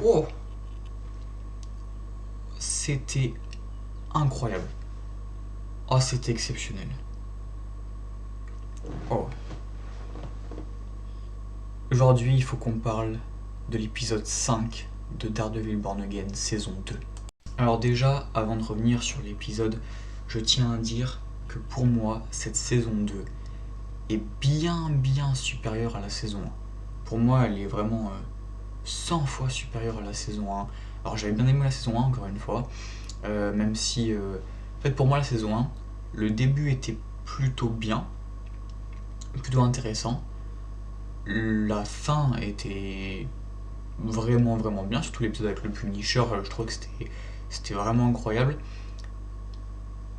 wow, c'était incroyable. Oh, c'était exceptionnel. Oh. Aujourd'hui, il faut qu'on parle de l'épisode 5 de Daredevil Born Again, saison 2. Alors déjà, avant de revenir sur l'épisode, je tiens à dire que pour moi, cette saison 2 est bien supérieure à la saison 1. Pour moi, elle est vraiment 100 fois supérieure à la saison 1. Alors j'avais bien aimé la saison 1, encore une fois, même si... en fait, pour moi, la saison 1, le début était plutôt bien, plutôt intéressant. La fin était vraiment bien, surtout l'épisode avec le Punisher, je trouve que c'était vraiment incroyable.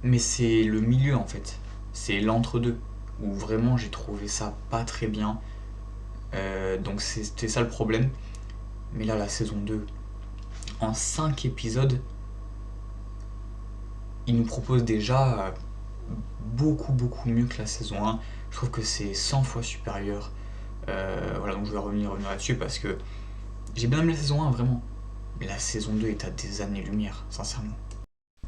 Mais c'est le milieu en fait, c'est l'entre-deux, où vraiment j'ai trouvé ça pas très bien. Donc c'était ça le problème. Mais là, la saison 2, en 5 épisodes, il nous propose déjà beaucoup mieux que la saison 1. Je trouve que c'est 100 fois supérieur. Voilà, donc je vais revenir là-dessus parce que j'ai bien aimé la saison 1, vraiment. Mais la saison 2 est à des années-lumière, sincèrement.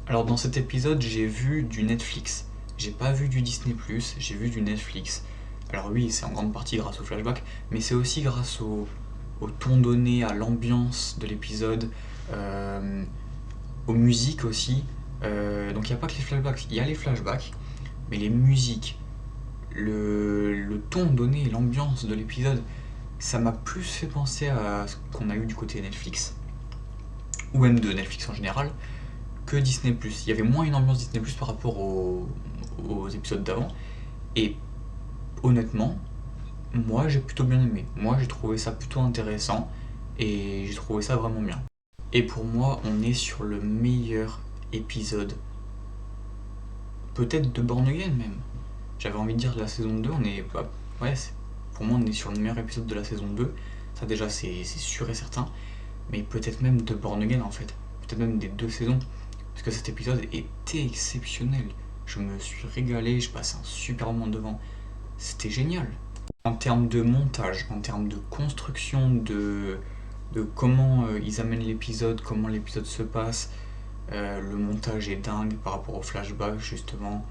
Alors dans cet épisode, j'ai vu du Netflix. J'ai pas vu du Disney+, j'ai vu du Netflix. Alors oui, c'est en grande partie grâce au flashback, mais c'est aussi grâce au ton donné, à l'ambiance de l'épisode, aux musiques aussi. Donc il n'y a pas que les flashbacks, il y a les flashbacks, mais les musiques, le ton donné et l'ambiance de l'épisode, ça m'a plus fait penser à ce qu'on a eu du côté Netflix, ou même de Netflix en général, que Disney+. Il y avait moins une ambiance Disney+, par rapport aux épisodes d'avant, et honnêtement, moi j'ai plutôt bien aimé. Moi j'ai trouvé ça plutôt intéressant, et j'ai trouvé ça vraiment bien. Et pour moi, on est sur le meilleur épisode, peut-être de Born Again même. J'avais envie de dire de la saison 2, on est... Bah, ouais, pour moi on est sur le meilleur épisode de la saison 2, ça déjà c'est sûr et certain, mais peut-être même de Born Again en fait, peut-être même des deux saisons, parce que cet épisode était exceptionnel. Je me suis régalé, je passe un super moment devant, c'était génial. En termes de montage, en termes de construction, de comment ils amènent l'épisode, comment l'épisode se passe, le montage est dingue par rapport au flashback justement,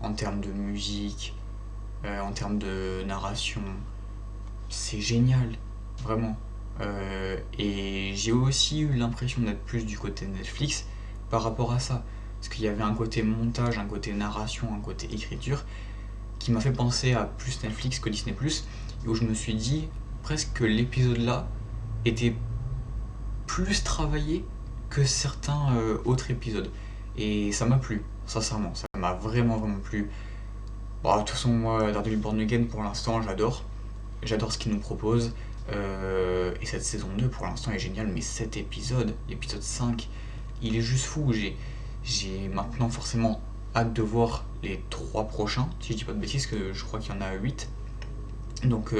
en termes de musique, en termes de narration, c'est génial, vraiment. Et j'ai aussi eu l'impression d'être plus du côté Netflix par rapport à ça. Parce qu'il y avait un côté montage, un côté narration, un côté écriture qui m'a fait penser à plus Netflix que Disney+, et où je me suis dit presque que l'épisode là était plus travaillé que certains autres épisodes. Et ça m'a plu, sincèrement, ça m'a vraiment plu. Bon, de toute façon, moi, Daredevil Born Again, pour l'instant, j'adore. J'adore ce qu'il nous propose. Et cette saison 2, pour l'instant, est géniale. Mais cet épisode, l'épisode 5, il est juste fou. J'ai maintenant forcément hâte de voir les 3 prochains, si je dis pas de bêtises, que je crois qu'il y en a 8. Donc,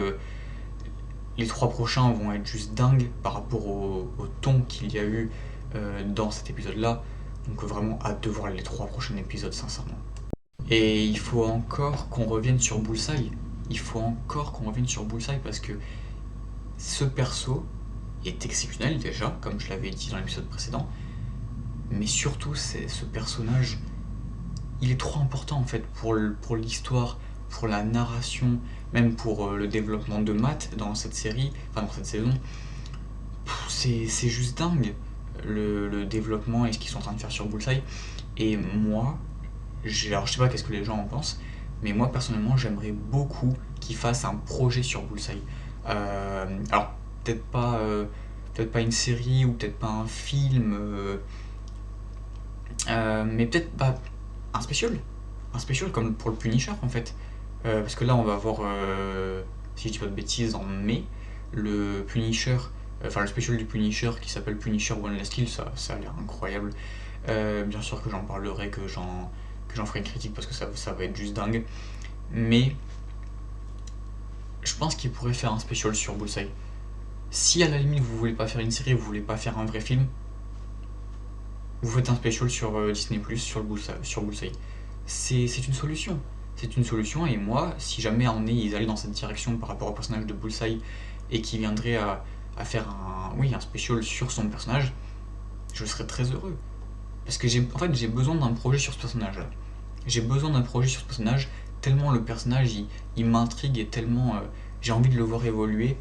les 3 prochains vont être juste dingues par rapport au ton qu'il y a eu dans cet épisode-là. Donc, vraiment hâte de voir les 3 prochains épisodes, sincèrement. Et il faut encore qu'on revienne sur Bullseye. Il faut encore qu'on revienne sur Bullseye parce que ce perso est exceptionnel déjà, comme je l'avais dit dans l'épisode précédent. Mais surtout, ce personnage, il est trop important en fait pour l'histoire, pour la narration, même pour le développement de Matt dans cette série, enfin dans cette saison. C'est juste dingue le développement et ce qu'ils sont en train de faire sur Bullseye. Et moi, alors je sais pas qu'est-ce que les gens en pensent, mais moi personnellement j'aimerais beaucoup qu'ils fassent un projet sur Bullseye. Alors peut-être pas une série ou peut-être pas un film, mais peut-être pas un special comme pour le Punisher en fait. Parce que là on va avoir, si je dis pas de bêtises, en mai, le Punisher, enfin le special du Punisher qui s'appelle Punisher One Last Kill, ça a l'air incroyable. Bien sûr que j'en parlerai, que j'en ferai une critique parce que ça va être juste dingue. Mais je pense qu'il pourrait faire un special sur Bullseye. Si à la limite vous voulez pas faire une série, vous voulez pas faire un vrai film, vous faites un special sur Disney+, sur Bullseye. C'est une solution. C'est une solution et moi, si jamais ils allaient dans cette direction par rapport au personnage de Bullseye et qu'ils viendraient à à faire un spécial sur son personnage, je serais très heureux. Parce que j'ai besoin d'un projet sur ce personnage-là. J'ai besoin d'un projet sur ce personnage, tellement le personnage il m'intrigue et tellement j'ai envie de le voir évoluer.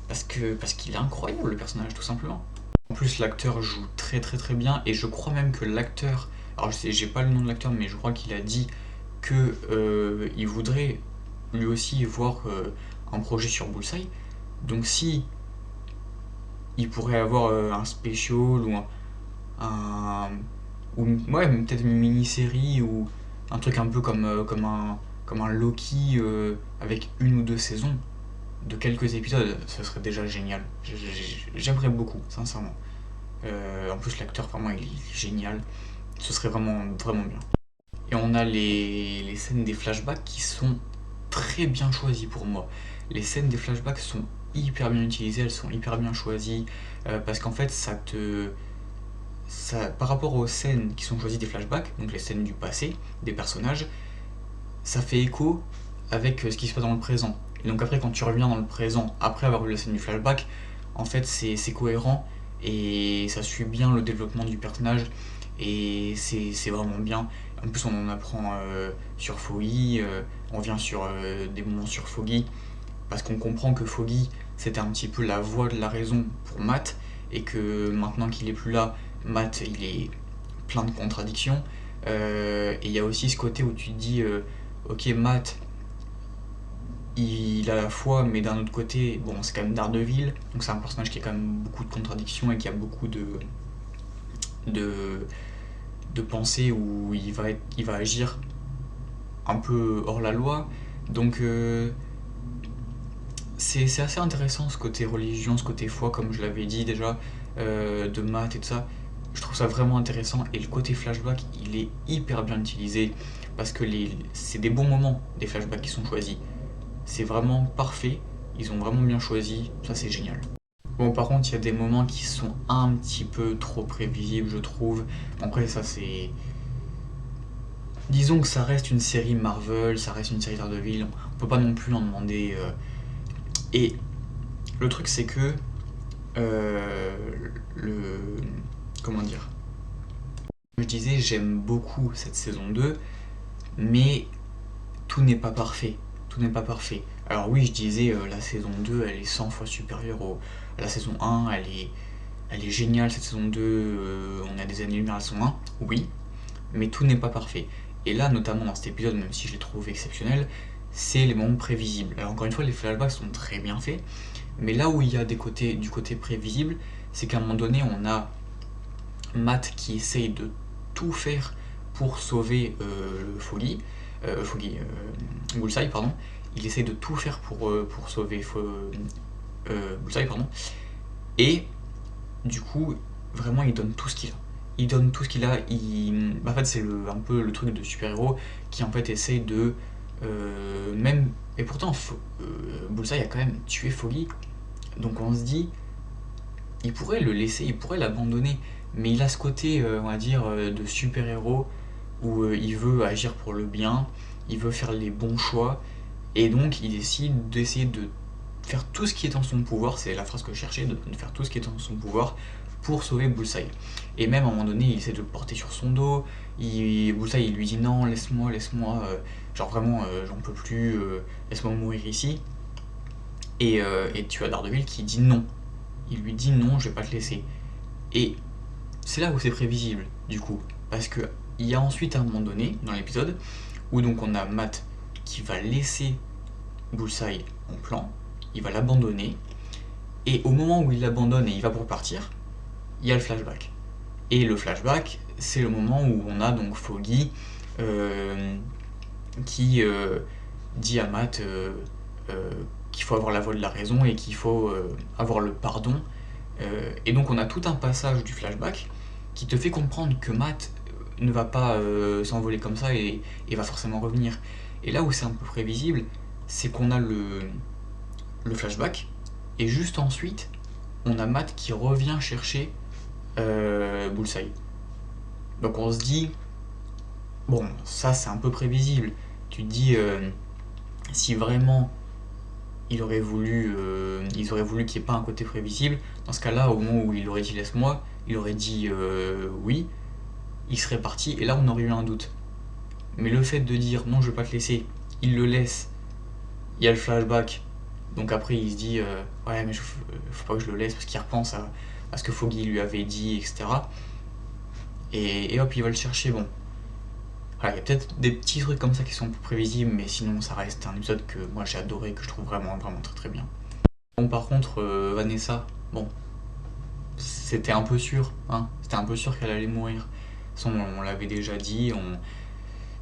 Parce qu'il est incroyable le personnage, tout simplement. En plus, l'acteur joue très très très bien et je crois même que l'acteur, alors j'ai pas le nom de l'acteur, mais je crois qu'il a dit que il voudrait lui aussi voir un projet sur Bullseye. Donc si il pourrait avoir un special ou un ou ouais, peut-être une mini-série ou un truc un peu comme un Loki avec une ou deux saisons de quelques épisodes, ce serait déjà génial. J'aimerais beaucoup, sincèrement. En plus, l'acteur, vraiment, il est génial. Ce serait vraiment, vraiment bien. Et on a les scènes des flashbacks qui sont très bien choisies pour moi. Les scènes des flashbacks sont hyper bien utilisées, elles sont hyper bien choisies, parce qu'en fait, par rapport aux scènes qui sont choisies des flashbacks, donc les scènes du passé, des personnages, ça fait écho avec ce qui se passe dans le présent. Et donc après, quand tu reviens dans le présent, après avoir eu la scène du flashback, en fait, c'est cohérent et ça suit bien le développement du personnage et c'est vraiment bien. En plus, on en apprend sur Foggy, on vient sur des moments sur Foggy, parce qu'on comprend que Foggy, c'était un petit peu la voix de la raison pour Matt, et que maintenant qu'il est plus là, Matt, il est plein de contradictions. Et il y a aussi ce côté où tu te dis, ok, Matt, il a la foi, mais d'un autre côté, bon, c'est quand même Daredevil, donc c'est un personnage qui a quand même beaucoup de contradictions et qui a beaucoup de, de pensées où il va agir un peu hors la loi. Donc c'est assez intéressant ce côté religion, ce côté foi, comme je l'avais dit déjà, de maths et tout ça. Je trouve ça vraiment intéressant et le côté flashback, il est hyper bien utilisé parce que c'est des bons moments, des flashbacks qui sont choisis. C'est vraiment parfait, ils ont vraiment bien choisi, ça c'est génial. Bon, par contre, il y a des moments qui sont un petit peu trop prévisibles, je trouve. Après, ça c'est. Disons que ça reste une série Marvel, ça reste une série Daredevil, on peut pas non plus en demander. Et le truc, c'est que. euh, le. Comment dire. Je disais, j'aime beaucoup cette saison 2, mais tout n'est pas parfait. Tout n'est pas parfait. Alors oui, je disais, la saison 2, elle est 100 fois supérieure à la saison 1, elle est géniale cette saison 2, on a des années-lumière à la saison 1, oui, mais tout n'est pas parfait. Et là, notamment dans cet épisode, même si je l'ai trouvé exceptionnel, c'est les moments prévisibles. Alors encore une fois, les flashbacks sont très bien faits, mais là où il y a du côté prévisible, c'est qu'à un moment donné, on a Matt qui essaye de tout faire pour sauver Bullseye, pardon. Il essaye de tout faire pour sauver Bullseye, pardon. Et du coup, vraiment, il donne tout ce qu'il a. Il donne tout ce qu'il a. En fait, c'est un peu le truc de super-héros qui en fait essaye de même. Et pourtant, Bullseye a quand même tué Foggy. Donc on se dit, il pourrait le laisser, il pourrait l'abandonner. Mais il a ce côté, on va dire, de super-héros où il veut agir pour le bien, il veut faire les bons choix, et donc il décide d'essayer de faire tout ce qui est en son pouvoir, c'est la phrase que je cherchais, de faire tout ce qui est en son pouvoir pour sauver Bullseye. Et même à un moment donné, il essaie de le porter sur son dos, Bullseye il lui dit non, laisse-moi, genre vraiment, j'en peux plus, laisse-moi mourir ici. Et tu as Daredevil qui dit non. Il lui dit non, je vais pas te laisser. Et c'est là où c'est prévisible, du coup. Parce que il y a ensuite un moment donné, dans l'épisode, où donc on a Matt qui va laisser Bullseye en plan, il va l'abandonner, et au moment où il l'abandonne et il va pour partir, il y a le flashback. Et le flashback, c'est le moment où on a donc Foggy qui dit à Matt qu'il faut avoir la voix de la raison et qu'il faut avoir le pardon. Et donc on a tout un passage du flashback qui te fait comprendre que Matt ne va pas s'envoler comme ça et va forcément revenir. Et là où c'est un peu prévisible, c'est qu'on a le flashback, et juste ensuite, on a Matt qui revient chercher Bullseye. Donc on se dit, bon, ça c'est un peu prévisible. Tu te dis, si vraiment il aurait voulu ils auraient voulu qu'il n'y ait pas un côté prévisible. Dans ce cas-là, au moment où il aurait dit laisse-moi, il aurait dit oui, il serait parti et là on aurait eu un doute. Mais le fait de dire non, je vais pas te laisser, il le laisse, il y a le flashback, donc après il se dit ouais, mais faut pas que je le laisse parce qu'il repense à ce que Foggy lui avait dit, etc. Et hop, il va le chercher. Bon, voilà, il y a peut-être des petits trucs comme ça qui sont prévisibles, mais sinon ça reste un épisode que moi j'ai adoré, que je trouve vraiment, vraiment très très bien. Bon, par contre, Vanessa, bon, c'était un peu sûr, hein, c'était un peu sûr qu'elle allait mourir. On l'avait déjà dit,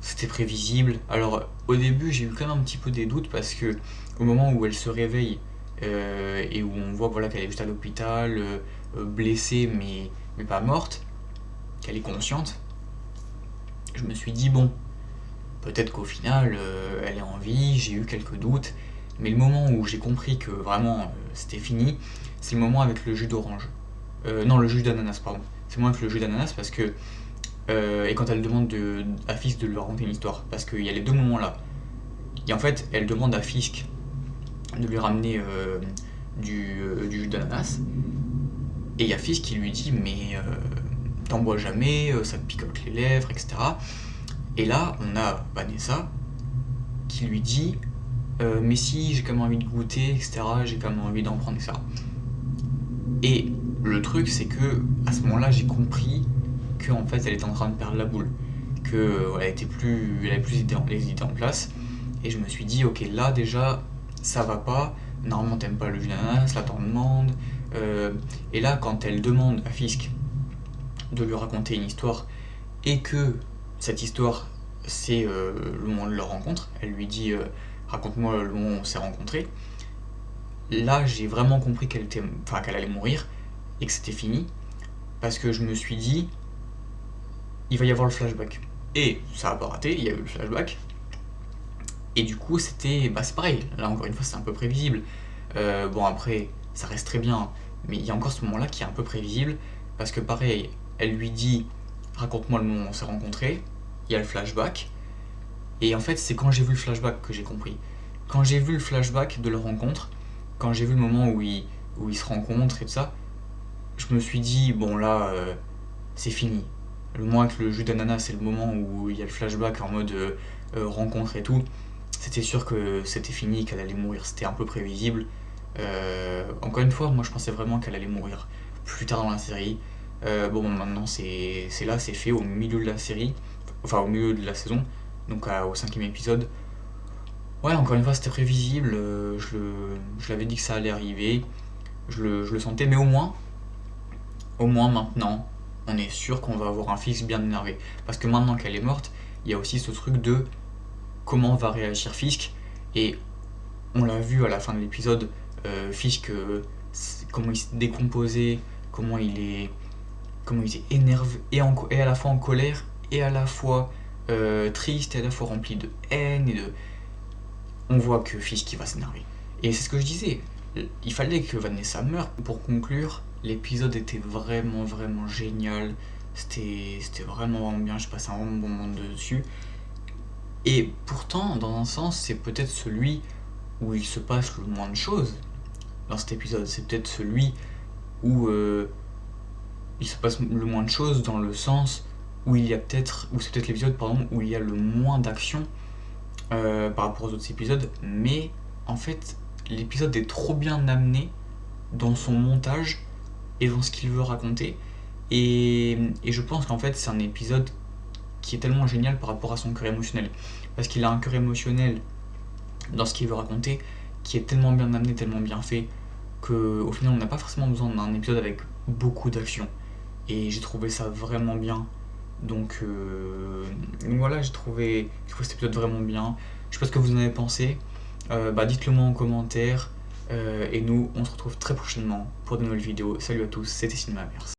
c'était prévisible. Alors au début j'ai eu quand même un petit peu des doutes parce que au moment où elle se réveille et où on voit voilà, qu'elle est juste à l'hôpital, blessée mais pas morte, qu'elle est consciente, je me suis dit bon, peut-être qu'au final elle est en vie, j'ai eu quelques doutes, mais le moment où j'ai compris que vraiment c'était fini, c'est le moment avec le jus d'orange. Non, le jus d'ananas, pardon. C'est le moment avec le jus d'ananas parce que et quand elle demande à Fisk de lui raconter une histoire, parce qu'il y a les deux moments là. Et en fait, elle demande à Fisk de lui ramener du jus d'ananas, et il y a Fisk qui lui dit mais t'en bois jamais, ça te picote les lèvres, etc. Et là, on a Vanessa qui lui dit mais si, j'ai quand même envie de goûter, etc. J'ai quand même envie d'en prendre, etc. Et le truc, c'est que à ce moment-là, j'ai compris qu'en fait, elle était en train de perdre la boule, qu'elle avait plus les idées en place. Et je me suis dit, ok, là déjà, ça va pas. Normalement, t'aimes pas le jus d'ananas, là t'en demandes. Et là, quand elle demande à Fisk de lui raconter une histoire et que cette histoire, c'est le moment de leur rencontre, elle lui dit raconte-moi le moment où on s'est rencontrés. Là, j'ai vraiment compris qu'elle allait mourir et que c'était fini parce que je me suis dit il va y avoir le flashback. Et ça a pas raté, il y a eu le flashback. Et du coup, c'est pareil. Là, encore une fois, c'est un peu prévisible. Bon, après, ça reste très bien. Mais il y a encore ce moment-là qui est un peu prévisible. Parce que pareil, elle lui dit raconte-moi le moment où on s'est rencontrés. Il y a le flashback. Et en fait, c'est quand j'ai vu le flashback que j'ai compris. Quand j'ai vu le flashback de leur rencontre, quand j'ai vu le moment où ils se rencontrent et tout ça, je me suis dit, bon là, c'est fini. Le moment avec le jus d'ananas, c'est le moment où il y a le flashback en mode rencontre et tout. C'était sûr que c'était fini, qu'elle allait mourir. C'était un peu prévisible. Encore une fois, moi je pensais vraiment qu'elle allait mourir plus tard dans la série. Bon, maintenant c'est là, c'est fait au milieu de la série, enfin au milieu de la saison, donc au 5e épisode. Ouais, encore une fois, c'était prévisible. Je l'avais dit que ça allait arriver. Je le sentais, mais au moins maintenant, on est sûr qu'on va avoir un Fisk bien énervé. Parce que maintenant qu'elle est morte, il y a aussi ce truc de comment va réagir Fisk. Et on l'a vu à la fin de l'épisode, Fisk, comment il s'est décomposé, comment il est énervé, et à la fois en colère, et à la fois triste, et à la fois rempli de haine, on voit que Fisk il va s'énerver. Et c'est ce que je disais, il fallait que Vanessa meure. Pour conclure, l'épisode était vraiment vraiment génial, c'était vraiment bien, j'ai passé un vraiment bon moment dessus. Et pourtant, dans un sens, c'est peut-être celui où il se passe le moins de choses dans cet épisode. C'est peut-être celui où il se passe le moins de choses dans le sens où c'est peut-être l'épisode pardon, où il y a le moins d'action par rapport aux autres épisodes. Mais en fait, l'épisode est trop bien amené dans son montage et dans ce qu'il veut raconter. Et je pense qu'en fait, c'est un épisode qui est tellement génial par rapport à son cœur émotionnel. Parce qu'il a un cœur émotionnel dans ce qu'il veut raconter qui est tellement bien amené, tellement bien fait, qu'au final, on n'a pas forcément besoin d'un épisode avec beaucoup d'action. Et j'ai trouvé ça vraiment bien. Donc voilà, j'ai trouvé cet épisode vraiment bien. Je sais pas ce que vous en avez pensé. Dites-le moi en commentaire. Et nous, on se retrouve très prochainement pour de nouvelles vidéos. Salut à tous, c'était Cinemaverse.